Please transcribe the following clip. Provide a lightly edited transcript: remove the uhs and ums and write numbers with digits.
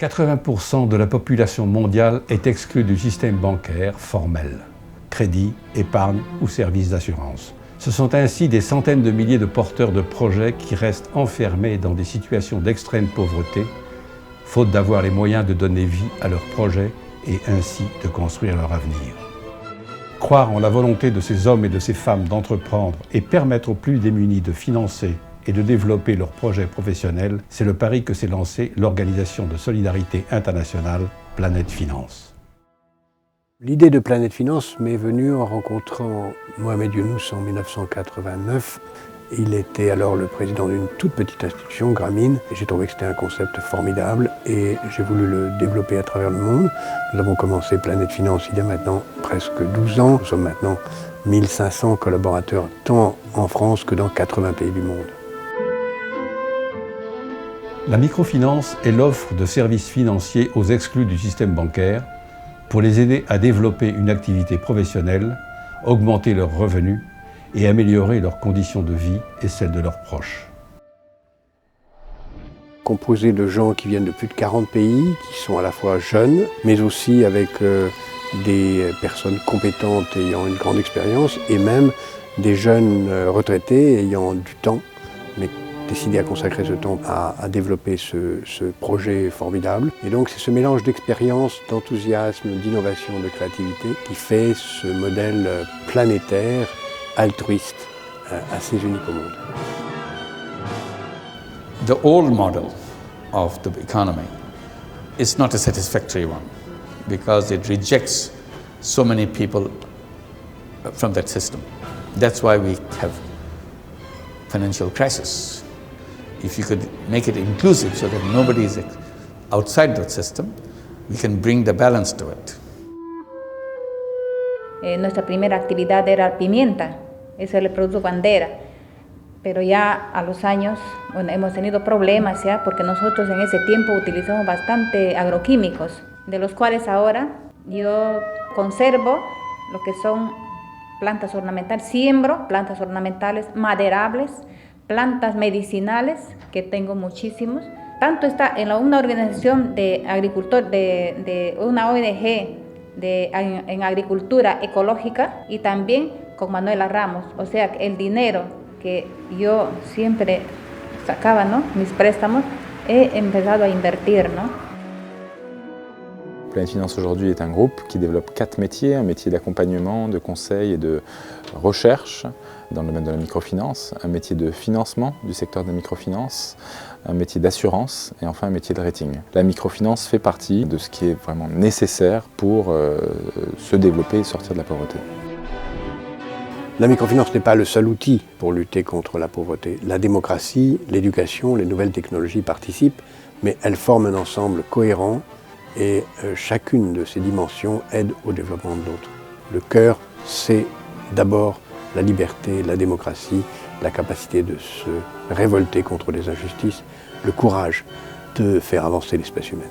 80% de la population mondiale est exclue du système bancaire formel, crédit, épargne ou services d'assurance. Ce sont ainsi des centaines de milliers de porteurs de projets qui restent enfermés dans des situations d'extrême pauvreté, faute d'avoir les moyens de donner vie à leurs projets et ainsi de construire leur avenir. Croire en la volonté de ces hommes et de ces femmes d'entreprendre et permettre aux plus démunis de financer et de développer leurs projets professionnels, c'est le pari que s'est lancé l'Organisation de solidarité internationale Planète Finance. L'idée de Planète Finance m'est venue en rencontrant Mohamed Younous en 1989. Il était alors le président d'une toute petite institution, Grameen, et j'ai trouvé que c'était un concept formidable et j'ai voulu le développer à travers le monde. Nous avons commencé Planète Finance il y a maintenant presque 12 ans. Nous sommes maintenant 1500 collaborateurs, tant en France que dans 80 pays du monde. La microfinance est l'offre de services financiers aux exclus du système bancaire pour les aider à développer une activité professionnelle, augmenter leurs revenus et améliorer leurs conditions de vie et celles de leurs proches. Composé de gens qui viennent de plus de 40 pays, qui sont à la fois jeunes, mais aussi avec des personnes compétentes ayant une grande expérience, et même des jeunes retraités ayant du temps, mais décidé à consacrer ce temps à développer ce projet formidable. Et donc c'est ce mélange d'expérience, d'enthousiasme, d'innovation, de créativité qui fait ce modèle planétaire, altruiste, assez unique au monde. The old model of the economy is not a satisfactory one because it rejects so many people from that system. That's why we have financial crisis. If you could make it inclusive so that nobody is outside that system, we can bring the balance to it. Nuestra primera actividad era pimienta, ese es el producto bandera, pero ya a los años hemos tenido problemas ya porque nosotros en ese tiempo utilizamos bastante agroquímicos, de los cuales ahora yo conservo lo que son plantas ornamentales, siembro plantas ornamentales maderables, plantas medicinales, que tengo muchísimos. Tanto está en una organización de agricultores, de una ONG en agricultura ecológica y también con Manuela Ramos. O sea, el dinero que yo siempre sacaba, ¿no?, mis préstamos, he empezado a invertir, ¿no? Planète Finance aujourd'hui est un groupe qui développe 4 métiers, un métier d'accompagnement, de conseil et de recherche dans le domaine de la microfinance, un métier de financement du secteur de la microfinance, un métier d'assurance et enfin un métier de rating. La microfinance fait partie de ce qui est vraiment nécessaire pour se développer et sortir de la pauvreté. La microfinance n'est pas le seul outil pour lutter contre la pauvreté. La démocratie, l'éducation, les nouvelles technologies participent, mais elles forment un ensemble cohérent et chacune de ces dimensions aide au développement de l'autre. Le cœur, c'est d'abord la liberté, la démocratie, la capacité de se révolter contre les injustices, le courage de faire avancer l'espèce humaine.